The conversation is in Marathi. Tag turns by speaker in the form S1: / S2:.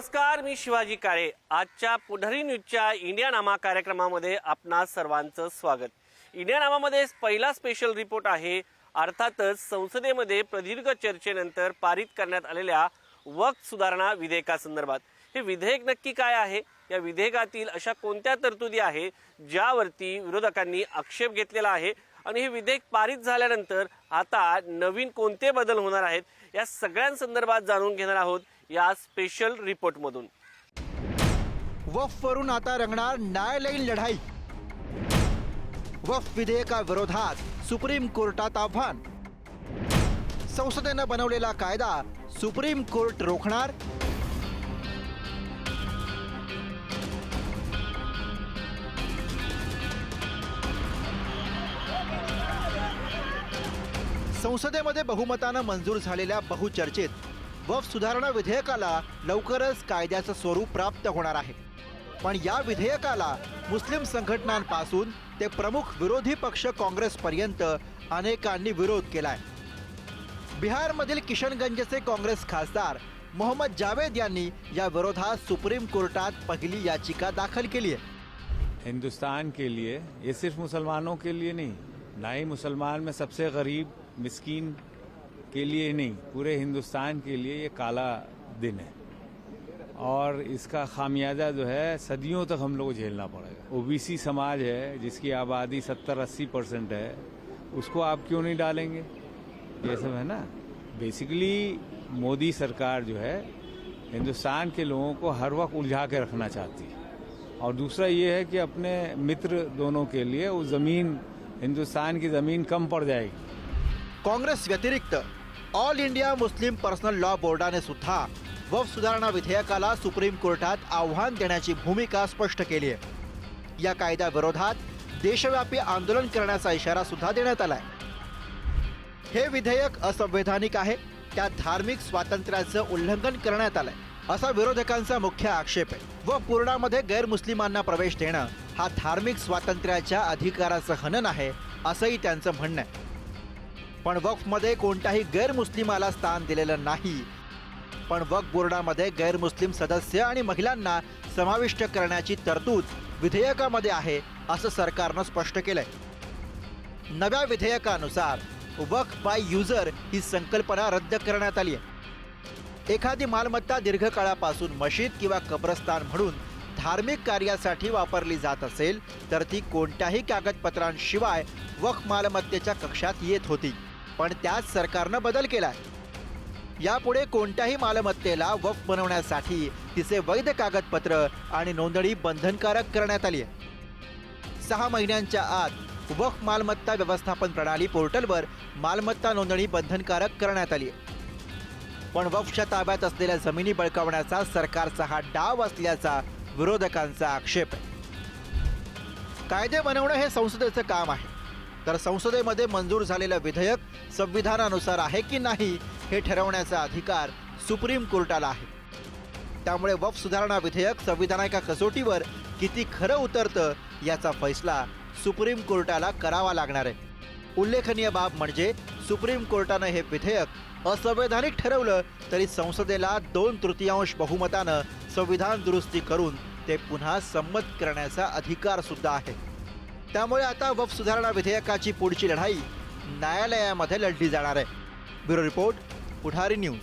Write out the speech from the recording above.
S1: नमस्कार, मी शिवाजी काळे। आजच्या पुढारी न्यूजच्या इंडिया नामा कार्यक्रमामध्ये आपणा सर्वांचं स्वागत। इंडिया नामामध्ये पहिला स्पेशल रिपोर्ट आहे। अर्थातच संसदेमध्ये प्रदीर्घ चर्चेनंतर पारित करण्यात आलेल्या वक्फ सुधारणा विधेयकासंदर्भात। हे विधेयक नक्की काय आहे, या विधेयकातील अशा कोणत्या तरतुदी आहेत ज्यावरती विरोधकांनी आक्षेप घेतलेला आहे आणि हे विधेयक पारित झाल्यानंतर आता नवीन कोणते बदल होणार आहेत, या सगळ्यांसंदर्भात जाणून घेणार आहोत या स्पेशल रिपोर्ट मधून।
S2: वक्फवरून आता रंगणार न्यायालयीन लढाई। वक्फ विधेयकाविरोधात सुप्रीम कोर्टात आव्हान। संसदेनं बनवलेला कायदा सुप्रीम कोर्ट रोखणार। संसदेमध्ये बहुमतानं मंजूर झालेल्या बहुचर्चित वक्फ सुधारणा विधेयकाला लवकरच कायद्याचं स्वरूप प्राप्त होणार आहे। पण या विधेयकाला मुस्लिम संघटनांपासून ते प्रमुख विरोधी पक्ष काँग्रेसपर्यंत अनेकांनी विरोध केलाय। बिहारमधील किशनगंजचे काँग्रेस खासदार मोहम्मद जावेद यांनी या विरोधात सुप्रीम कोर्टात पहिली याचिका दाखल केली आहे।
S3: हिंदुस्तान के लिए, ये सिर्फ मुसलमानों के लिए नहीं, ना ही मुसलमान में सबसे गरीब मिस्कीन के लिए नहीं, पूरे हिंदुस्तान के लिए ये काला दिन है और इसका खामियाजा जो है सदियों तक हम लोग को झेलना पड़ेगा। ओबीसी समाज है जिसकी आबादी 70-80% है, उसको आप क्यों नहीं डालेंगे? ये सब है ना। बेसिकली मोदी सरकार जो है हिंदुस्तान के लोगों को हर वक्त उलझा के रखना चाहती है। और दूसरा ये है कि अपने मित्र दोनों के लिए वो ज़मीन, हिंदुस्तान की ज़मीन कम पड़ जाएगी।
S2: काँग्रेस व्यतिरिक्त all India Muslim personal law बोर्डाने सुद्धा वक्फ सुधारणा विधेयकाला सुप्रीम कोर्टात आव्हान देण्याची भूमिका स्पष्ट केली आहे। या कायद्याविरोधात देशव्यापी आंदोलन करण्याचा इशारा सुद्धा देण्यात आलाय। हे विधेयक असंवैधानिक आहे, त्यात धार्मिक स्वातंत्र्याचं उल्लंघन करण्यात आलंय असा विरोधकांचा मुख्य आक्षेप आहे। वक्फ बोर्डामध्ये गैरमुस्लिमांना प्रवेश देणं हा धार्मिक स्वातंत्र्याच्या अधिकाराचं हनन आहे असंही त्यांचं म्हणणं आहे। पण वक्फमध्ये कोणत्याही गैरमुस्लिमाला स्थान दिलेलं नाही, पण वक्फ बोर्डामध्ये गैरमुस्लिम सदस्य आणि महिलांना समाविष्ट करण्याची तरतूद विधेयकामध्ये आहे असं सरकारनं स्पष्ट केलंय। नव्या विधेयकानुसार वक्फ बाय युजर ही संकल्पना रद्द करण्यात आली आहे। एखादी मालमत्ता दीर्घकाळापासून मशीद किंवा कब्रस्तान म्हणून धार्मिक कार्यासाठी वापरली जात असेल तर ती कोणत्याही कागदपत्रांशिवाय वक्फ मालमत्तेच्या कक्षात येत होती, पण त्यात सरकारनं बदल केलाय। यापुढे कोणत्याही मालमत्तेला वक्फ बनवण्यासाठी तिचे वैध कागदपत्र आणि नोंदणी बंधनकारक करण्यात आली आहे। 6 महिन्यांच्या आत वक्फ मालमत्ता व्यवस्थापन प्रणाली पोर्टलवर मालमत्ता नोंदणी बंधनकारक करण्यात आली आहे। पण वक्फच्या ताब्यात असलेल्या जमिनी बळकावण्याचा सरकारचा हा डाव असल्याचा विरोधकांचा आक्षेप आहे। कायदे बनवणं हे संसदेचं काम आहे, तर संसदेमध्ये मंजूर झालेलं विधेयक संविधानानुसार आहे की नाही हे ठरवण्याचा अधिकार सुप्रीम कोर्टाला आहे। त्यामुळे वक्फ सुधारणा विधेयक संविधानाच्या कसोटीवर किती खरं उतरतं याचा फैसला सुप्रीम कोर्टाला करावा लागणार आहे। उल्लेखनीय बाब म्हणजे सुप्रीम कोर्टानं हे विधेयक असंवैधानिक ठरवलं तरी संसदेला 2/3 बहुमतानं संविधान दुरुस्ती करून ते पुन्हा संमत करण्याचा अधिकार सुद्धा आहे। त्यामुळे आता वक्फ सुधारणा विधेयकाची पुढची लढाई न्यायालयामध्ये लढली जाणार आहे। ब्युरो रिपोर्ट, पुढारी न्यूज।